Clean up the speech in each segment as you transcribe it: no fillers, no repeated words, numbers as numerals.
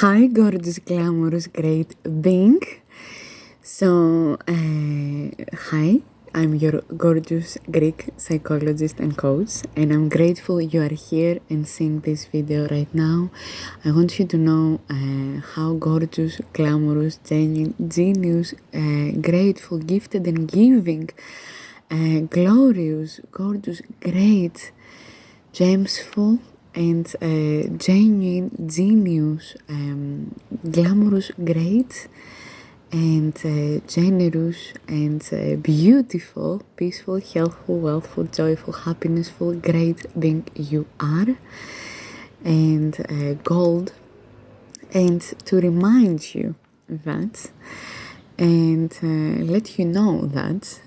Hi, gorgeous, glamorous, great being. So, hi, I'm your gorgeous Greek psychologist and coach, and I'm grateful you are here and seeing this video right now. I want you to know how gorgeous, glamorous, genuine, genius, grateful, gifted, and giving, glorious, gorgeous, great, gemsful, and genuine, genius, glamorous, great, and generous, and beautiful, peaceful, healthful, wealthful, joyful, happinessful, great being you are, and gold, and to remind you that, and let you know that,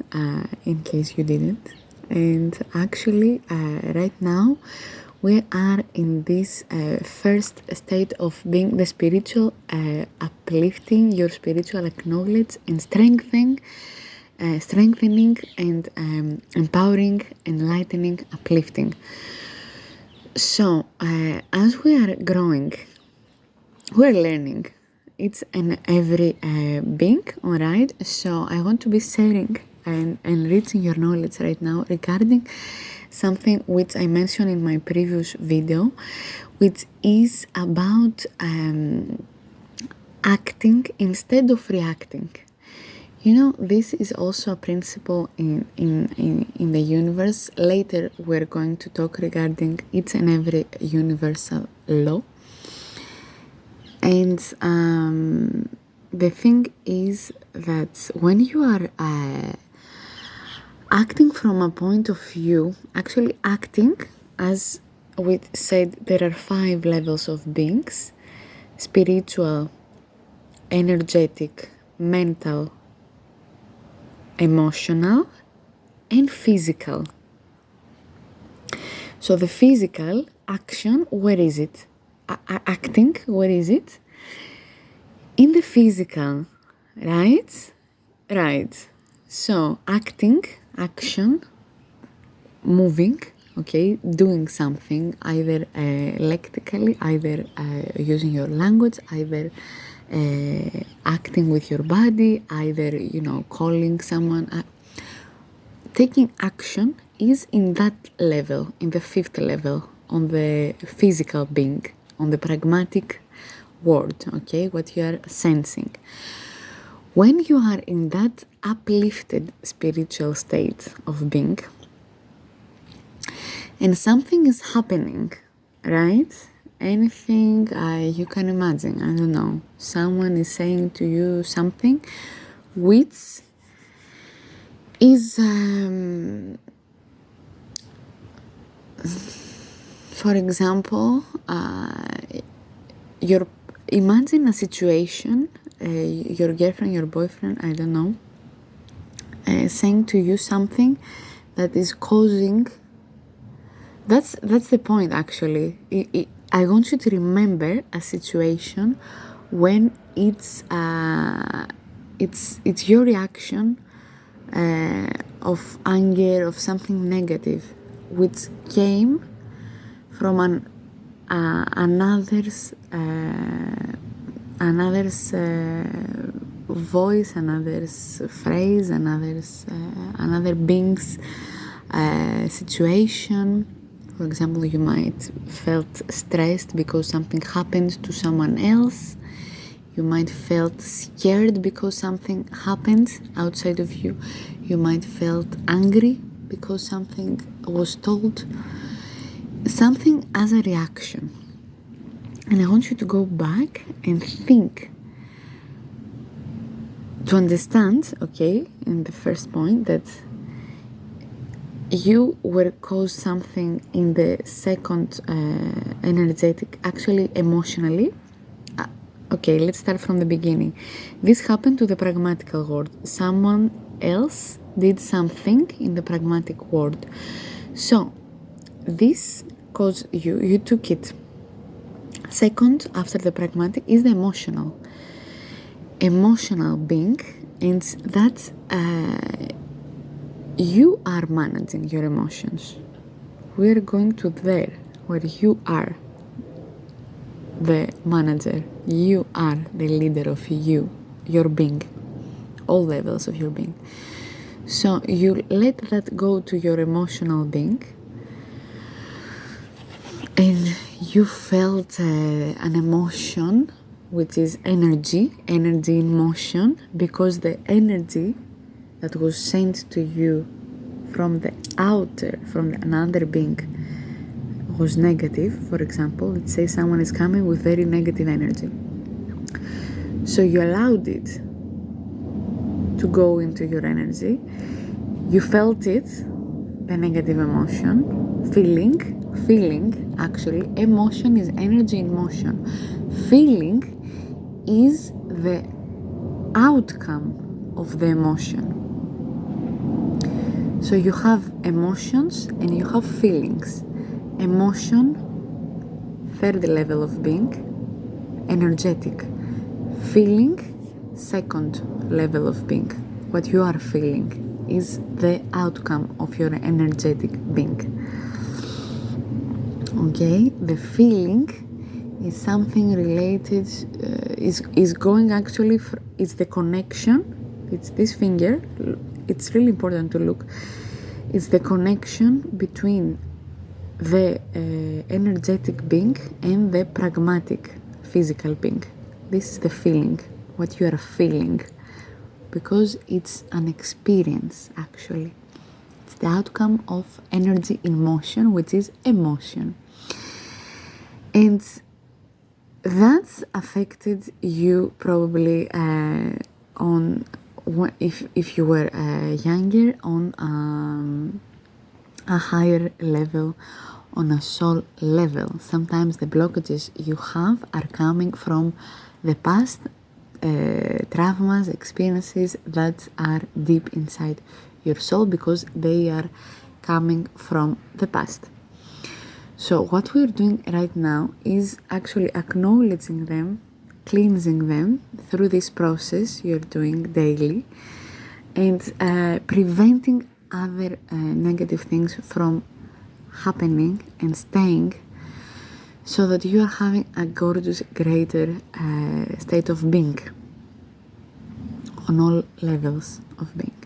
in case you didn't. And actually, right now, we are in this first state of being the spiritual, uplifting your spiritual acknowledge and strengthening and empowering, enlightening, uplifting. So, as we are growing, we're learning. It's an every being, alright? So, I want to be sharing and enriching your knowledge right now regarding something which I mentioned in my previous video, which is about acting instead of reacting. You know, this is also a principle in the universe. Later, we're going to talk regarding each and every universal law. And the thing is that when you are acting from a point of view, actually acting, as we said, there are 5 levels of beings: spiritual, energetic, mental, emotional, and physical. So the physical action, where is it? Acting, where is it? In the physical, right? Right. So acting, action, moving, okay, doing something, either lexically, either using your language, either acting with your body, either, calling someone. Taking action is in that level, in the 5th level, on the physical being, on the pragmatic world, okay, what you are sensing. When you are in that uplifted spiritual state of being, and something is happening, right? Anything you can imagine, I don't know, someone is saying to you something which is, for example, imagine a situation, your girlfriend, your boyfriend, I don't know, saying to you something that is causing. That's the point, actually. I want you to remember a situation when it's your reaction of anger, of something negative, which came from another's voice, another's phrase, another being's situation. For example, you might felt stressed because something happened to someone else. You might felt scared because something happened outside of you. You might felt angry because something was told. Something as a reaction. And I want you to go back and think, to understand, okay, in the first point, that you were caused something in the second energetic, actually emotionally. Okay, let's start from the beginning. This happened to the pragmatical world. Someone else did something in the pragmatic world. So, this caused you took it. Second, after the pragmatic, is the emotional being, and that you are managing your emotions. We're going to there where you are. the manager. You are the leader of you, your being, all levels of your being. So you let that go to your emotional being, and you felt an emotion, which is energy in motion, because the energy that was sent to you from the outer, from another being, was negative. For example, let's say someone is coming with very negative energy. So you allowed it to go into your energy. You felt it, the negative emotion, feeling actually. Emotion is energy in motion. Feeling is the outcome of the emotion. So you have emotions and you have feelings. Emotion, third level of being, energetic. Feeling, second level of being. What you are feeling is the outcome of your energetic being. Okay, the feeling is something related, is going actually, it's the connection, it's this finger, it's really important to look. It's the connection between the energetic being and the pragmatic physical being. This is the feeling, what you are feeling, because it's an experience actually. It's the outcome of energy in motion, which is emotion. And that's affected you probably on, if you were younger, on a higher level, on a soul level. Sometimes the blockages you have are coming from the past, traumas, experiences that are deep inside your soul, because they are coming from the past. So what we're doing right now is actually acknowledging them, cleansing them through this process you're doing daily, and preventing other negative things from happening and staying, so that you are having a gorgeous, greater state of being on all levels of being.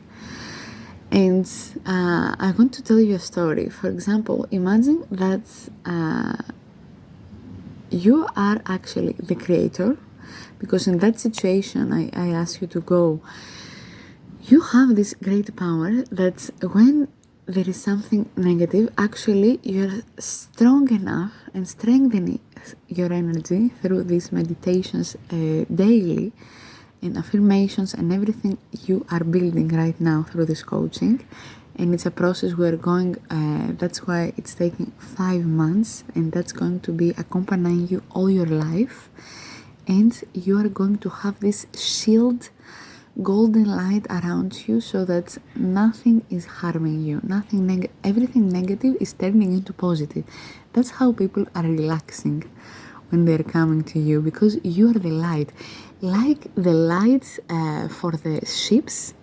And I want to tell you a story. For example, imagine that you are actually the creator, because in that situation I ask you to go. You have this great power that when there is something negative, actually you're strong enough and strengthening your energy through these meditations daily, and affirmations and everything you are building right now through this coaching. And it's a process we're going, that's why it's taking 5 months, and that's going to be accompanying you all your life. And you are going to have this shield, golden light around you, so that nothing is harming you, everything negative is turning into positive. That's how people are relaxing when they're coming to you, because you are the light. Like the light for the ships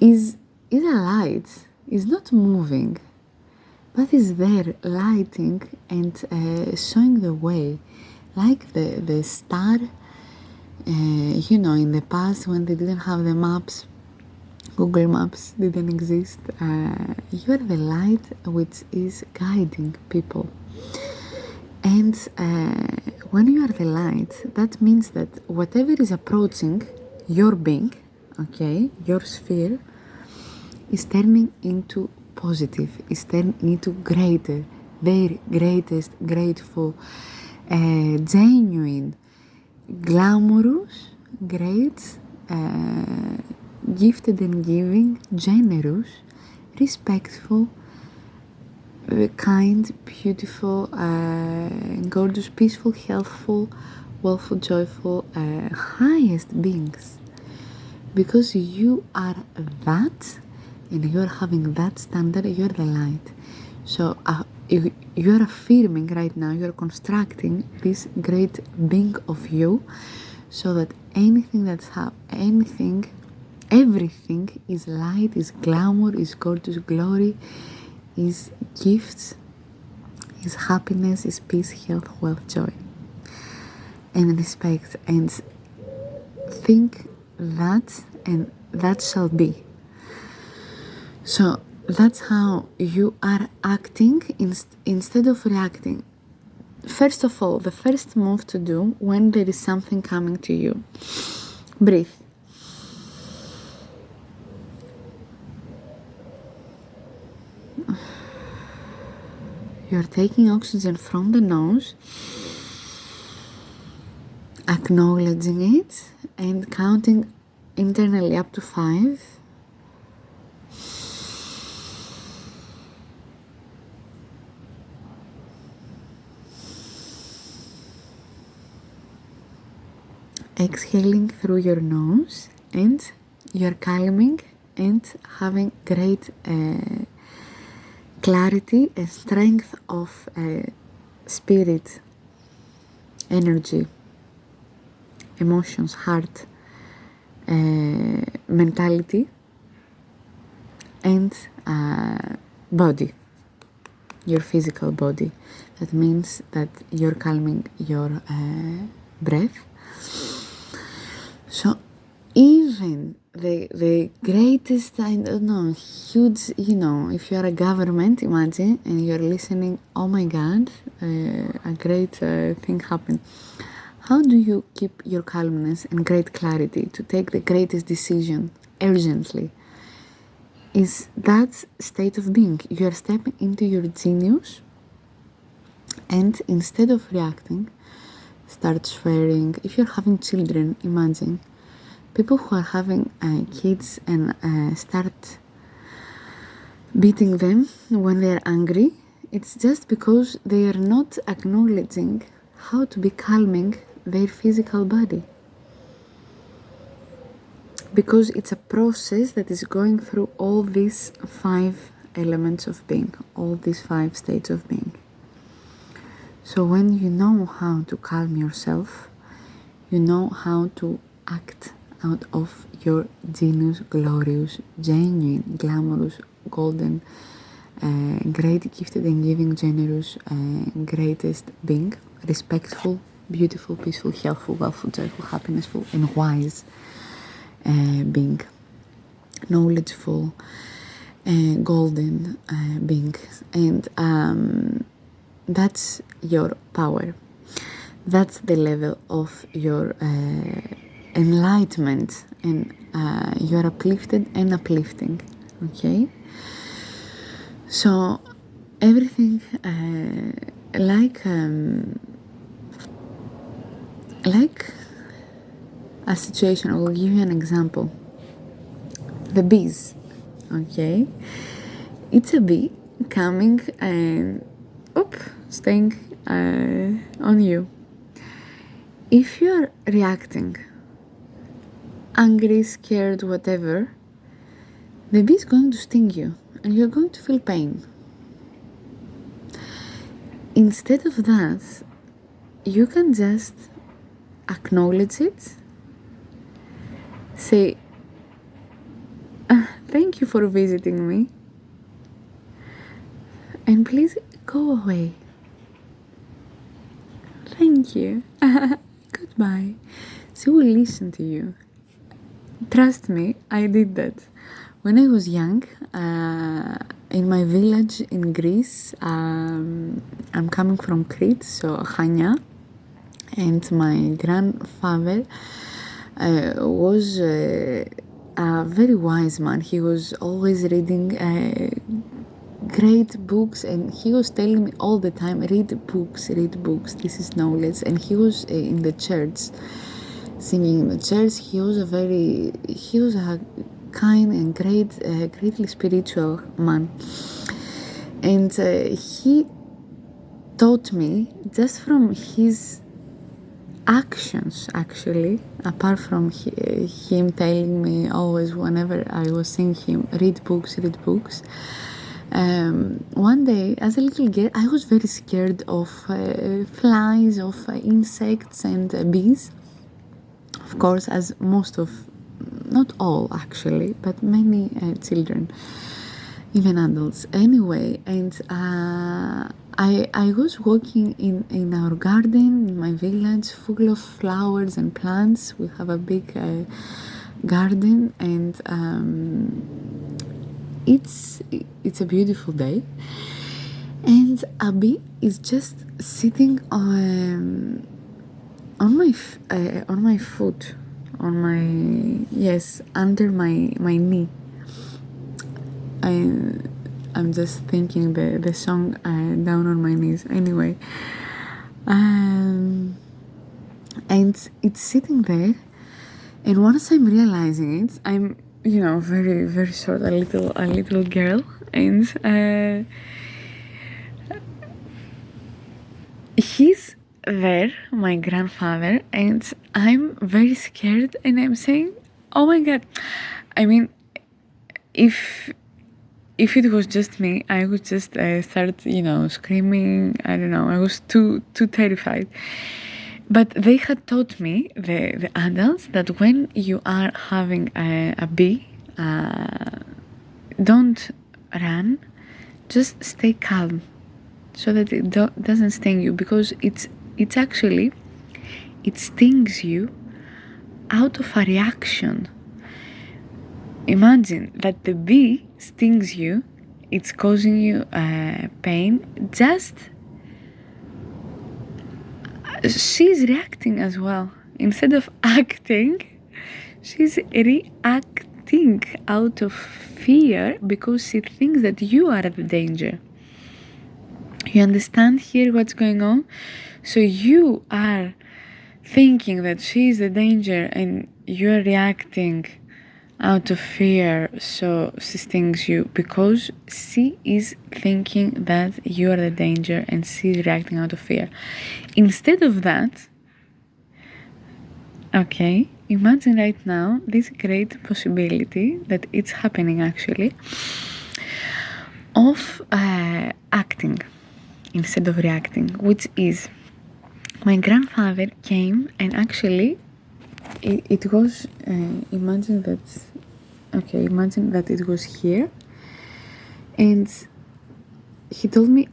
is a light, is not moving, but is there lighting and showing the way. Like the star, in the past when they didn't have the maps, Google Maps didn't exist, you are the light which is guiding people. And when you are the light, that means that whatever is approaching your being, okay, your sphere, is turning into positive, is turning into greater, their greatest, grateful, genuine, glamorous, great, gifted and giving, generous, respectful, kind, beautiful, gorgeous, peaceful, healthful, wealthful, joyful, highest beings. Because you are that, and you are having that standard, you are the light. So you are affirming right now, you are constructing this great being of you, so that everything is light, is glamour, is gorgeous glory, is gifts, is happiness, is peace, health, wealth, joy. and respect, and think that, and that shall be. So that's how you are acting instead of reacting. First of all, the first move to do when there is something coming to you, breathe. You're taking oxygen from the nose, acknowledging it, and counting internally up to 5. Exhaling through your nose, and you're calming and having great clarity and strength of spirit, energy, emotions, heart, mentality, and body, your physical body. That means that you're calming your breath. So even the greatest, I don't know, huge, if you are a government, imagine, and you're listening, oh my God, a great thing happened. How do you keep your calmness and great clarity to take the greatest decision urgently? Is that state of being. You are stepping into your genius, and instead of reacting, start swearing. If you're having children, imagine people who are having kids and start beating them when they are angry. It's just because they are not acknowledging how to be calming their physical body, because it's a process that is going through all these 5 elements of being, all these 5 states of being. So when you know how to calm yourself, you know how to act out of your genius, glorious, genuine, glamorous, golden, great, gifted and giving, generous, greatest being, respectful, beautiful, peaceful, healthful, wealthful, joyful, happinessful, and wise being, knowledgeful, golden being. And that's your power. That's the level of your enlightenment, and you're uplifted and uplifting. Okay? So everything like a situation. I will give you an example. The bees. Okay? It's a bee coming and staying on you. If you're reacting, angry, scared, whatever, the bee is going to sting you and you're going to feel pain. Instead of that, you can just acknowledge it, say, thank you for visiting me, and please go away. Thank you. Goodbye. She will listen to you. Trust me, I did that. When I was young, in my village in Greece, I'm coming from Crete, so Chania, and my grandfather was a very wise man. He was always reading great books, and he was telling me all the time, read books, this is knowledge. And he was in the church, singing in the church. He was a kind and greatly spiritual man, and he taught me just from his actions, actually, apart from him telling me always whenever I was seeing him, read books. One day, as a little girl, I was very scared of flies, of insects and bees. Of course, as most of, not all actually, but many children, even adults. Anyway, and I was walking in our garden in my village, full of flowers and plants. We have a big garden, and it's a beautiful day. And Abby is just sitting on my foot, under my knee. I'm just thinking the song down on my knees. Anyway, and it's sitting there, and once I'm realizing it, I'm very very short, a little girl, and he's there, my grandfather, and I'm very scared, and I'm saying, "Oh my God!" I mean, if it was just me, I would just start, screaming. I don't know. I was too terrified. But they had taught me, the adults, that when you are having a bee, don't run, just stay calm, so that it doesn't sting you, because it stings you out of a reaction. Imagine that the bee stings you, it's causing you pain, just she's reacting as well. Instead of acting, she's reacting out of fear, because she thinks that you are the danger. You understand here what's going on? So you are thinking that she is the danger, and you're reacting out of fear, so she stings you because she is thinking that you are the danger, and she's reacting out of fear. Instead of that, okay, imagine right now this great possibility that it's happening actually, of acting instead of reacting, which is my grandfather came, and actually it was imagine that it was here, and he told me,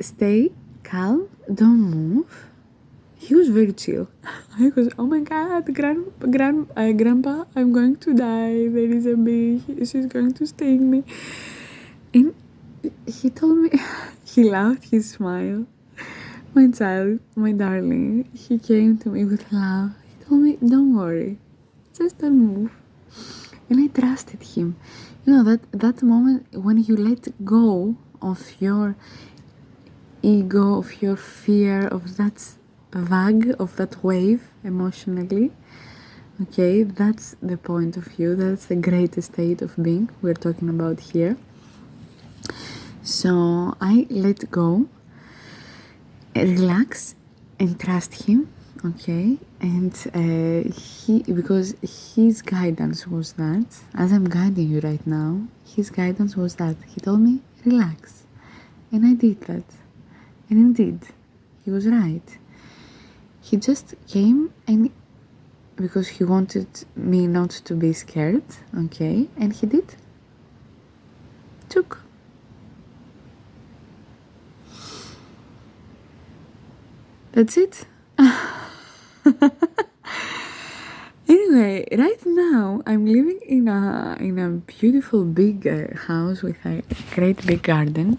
stay calm, don't move. He was very chill. I was, oh my God, grandpa, I'm going to die, there is a bee, she's going to sting me. And he told me, he laughed, he smiled. My child, my darling, he came to me with love. He told me, don't worry, just don't move. And I trusted him. That moment when you let go of your ego, of your fear, of that vague, of that wave emotionally, okay, that's the point of view, that's the greatest state of being we're talking about here. So I let go, relax, and trust him, okay, and because his guidance was that, as I'm guiding you right now, his guidance was that he told me, relax, and I did that, and indeed, he was right. He just came, and because he wanted me not to be scared, okay, and he did, took. That's it. Anyway, right now I'm living in a beautiful big house with a great big garden,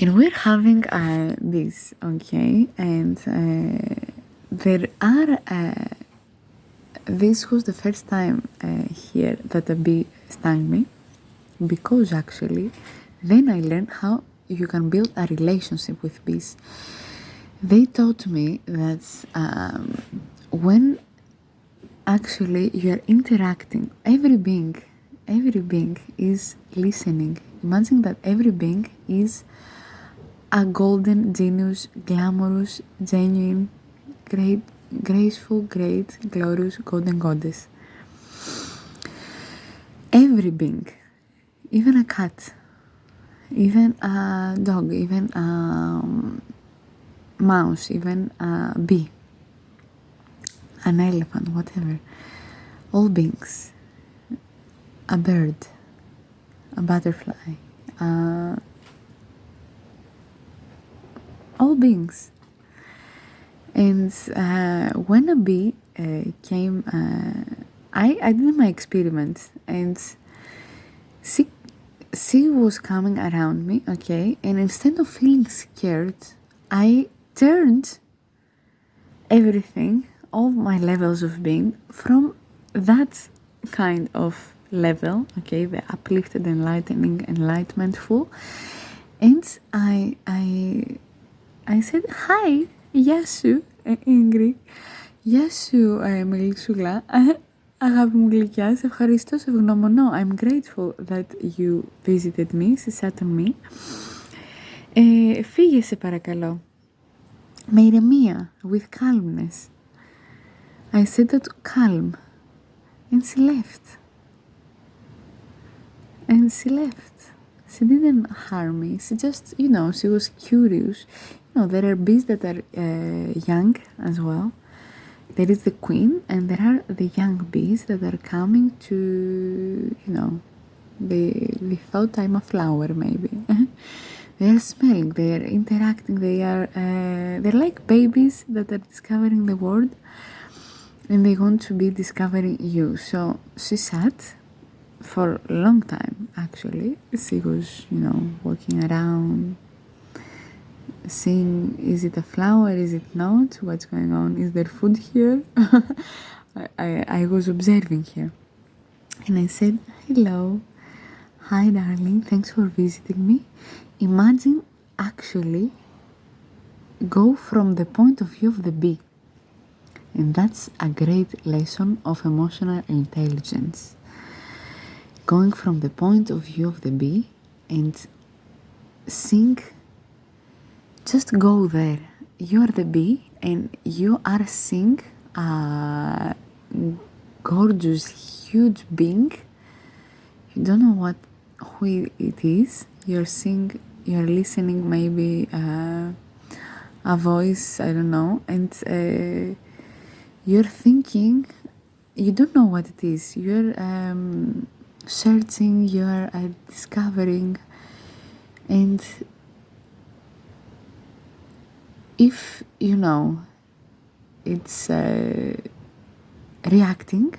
and we're having bees, okay, and there are this was the first time here that a bee stung me, because actually then I learned how you can build a relationship with bees. They taught me that when actually you are interacting, every being is listening. Imagine that every being is a golden, genius, glamorous, genuine, great, graceful, great, glorious golden goddess. Every being, even a cat, even a dog, even a mouse, even a bee, an elephant, whatever, all beings, a bird, a butterfly, all beings. And when a bee came, I did my experiment, and she was coming around me, okay, and instead of feeling scared, I turned everything, all my levels of being, from that kind of level, okay, the uplifted, enlightening, enlightenmentful, and I said, hi, γεια σου, in Greek, γεια σου, Μελισσούλα, αγάπη μου γλυκιά, σε ευχαριστώ, σε ευγνωμονώ, I'm grateful that you visited me, she sat on me, φύγε σε παρακαλώ, με ηρεμία, with calmness. I said that calm, and she left. And she left. She didn't harm me. She just, she was curious. There are bees that are young as well. There is the queen, and there are the young bees that are coming to, they thought I'm a flower, maybe. They are smelling, they are interacting, they're like babies that are discovering the world, and they want to be discovering you. So she sat for a long time, actually. She was, walking around, seeing, is it a flower, is it not, what's going on, is there food here? I was observing her, and I said, hello, hi darling, thanks for visiting me. Imagine actually go from the point of view of the bee, and that's a great lesson of emotional intelligence. Going from the point of view of the bee and seeing, just go there. You are the bee and you are seeing a gorgeous, huge being. You don't know who it is. You're listening maybe a voice, I don't know, and you're thinking, you don't know what it is. You're searching, you're discovering, and if it's reacting,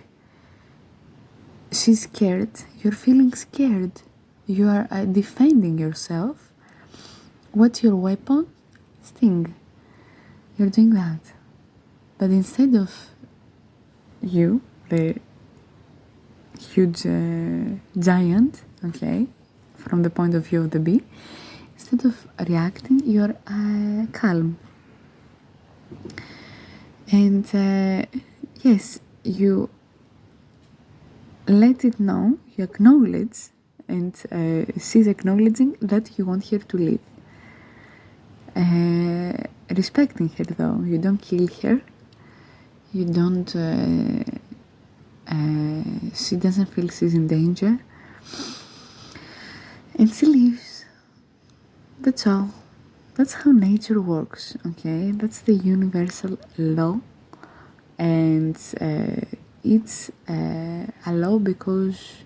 she's scared, you're feeling scared, you are defending yourself. What's your weapon? Sting. You're doing that. But instead of you, the huge giant, okay, from the point of view of the bee, instead of reacting, you're calm. And yes, you let it know, you acknowledge, and she's acknowledging that you want her to live. Respecting her though, you don't kill her, you don't, she doesn't feel she's in danger, and she lives. That's all. That's how nature works, okay? That's the universal law, and it's a law because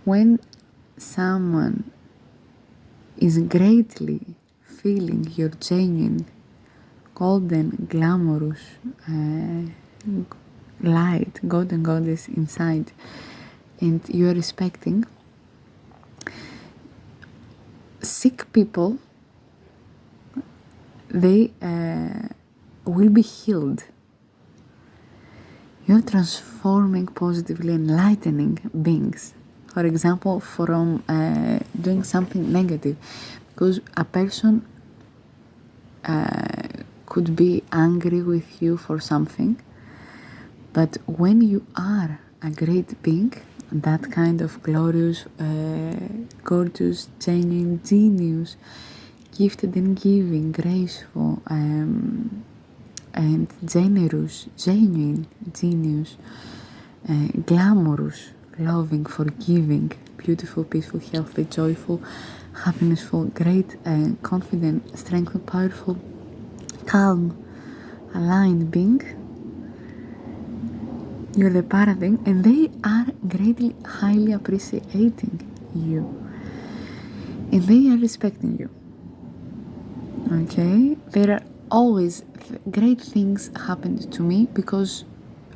when someone is greatly feeling your genuine, golden, glamorous light, God and Goddess inside, and you're respecting, sick people, they will be healed. You're transforming positively, enlightening beings. For example, from doing something negative, because a person could be angry with you for something, but when you are a great being, that kind of glorious, gorgeous, genuine genius, gifted and giving, graceful, and generous, genuine genius, glamorous, loving, forgiving, beautiful, peaceful, healthy, joyful, happinessful, great, confident, strengthful, powerful, calm, aligned being. You're the paradigm, and they are greatly, highly appreciating you, and they are respecting you. okay? There are always great things happened to me because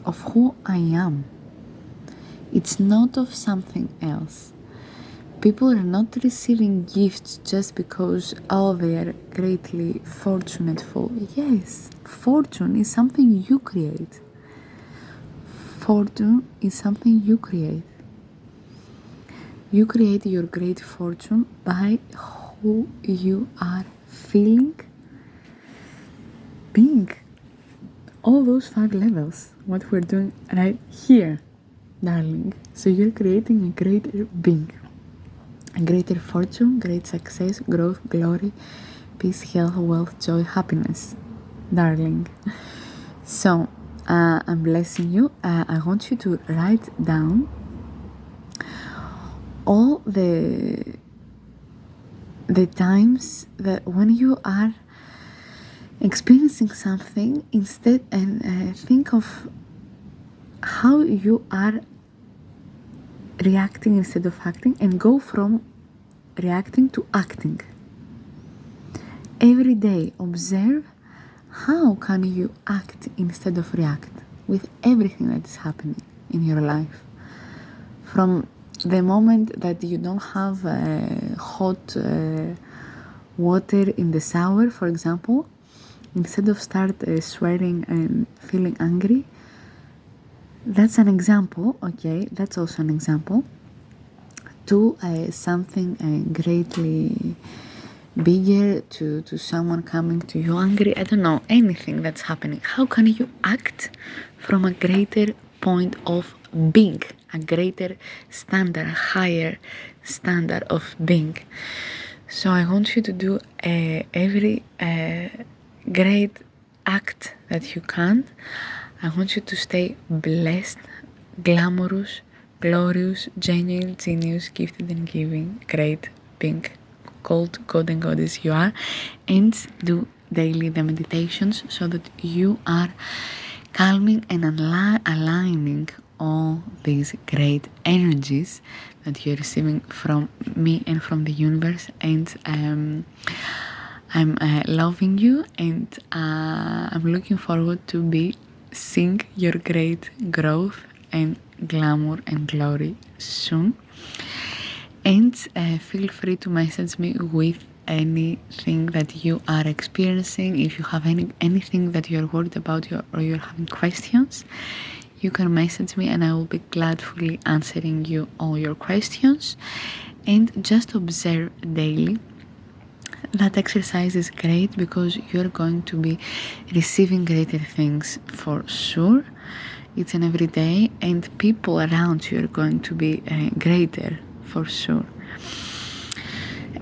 of who I am. It's not of something else. People are not receiving gifts just because, they are greatly fortunateful. Yes, fortune is something you create. Fortune is something you create. You create your great fortune by who you are feeling, being. All those 5 levels, what we're doing right here, darling. So you're creating a greater being, a greater fortune, great success, growth, glory, peace, health, wealth, joy, happiness, darling. So I'm blessing you. I want you to write down all the times that when you are experiencing something, instead, and think of how you are reacting instead of acting, and go from reacting to acting. Every day observe how can you act instead of react with everything that is happening in your life. From the moment that you don't have hot water in the shower, for example, instead of start swearing and feeling angry, that's an example, okay? That's also an example to something greatly bigger, to someone coming to you angry, I don't know, anything that's happening. How can you act from a greater point of being, a greater standard, a higher standard of being? So I want you to do every great act that you can. I want you to stay blessed, glamorous, glorious, genuine, genius, gifted and giving, great, being, called God and Goddess you are, and do daily the meditations so that you are calming and aligning all these great energies that you're receiving from me and from the universe. And I'm loving you, and I'm looking forward to be seeing your great growth and glamour and glory soon. And feel free to message me with anything that you are experiencing. If you have anything that you're worried about or you're having questions, you can message me and I will be gladfully answering you all your questions. And just observe daily. That exercise is great because you're going to be receiving greater things for sure. It's an everyday, and people around you are going to be greater for sure.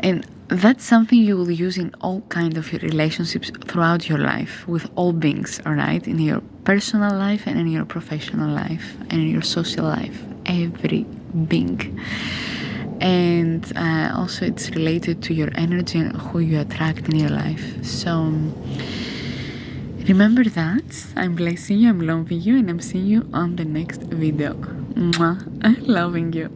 And that's something you will use in all kind of your relationships throughout your life with all beings, all right? In your personal life and in your professional life and in your social life, every being. And also it's related to your energy and who you attract in your life. So remember that. I'm blessing you, I'm loving you, and I'm seeing you on the next video. Mwah. Loving you.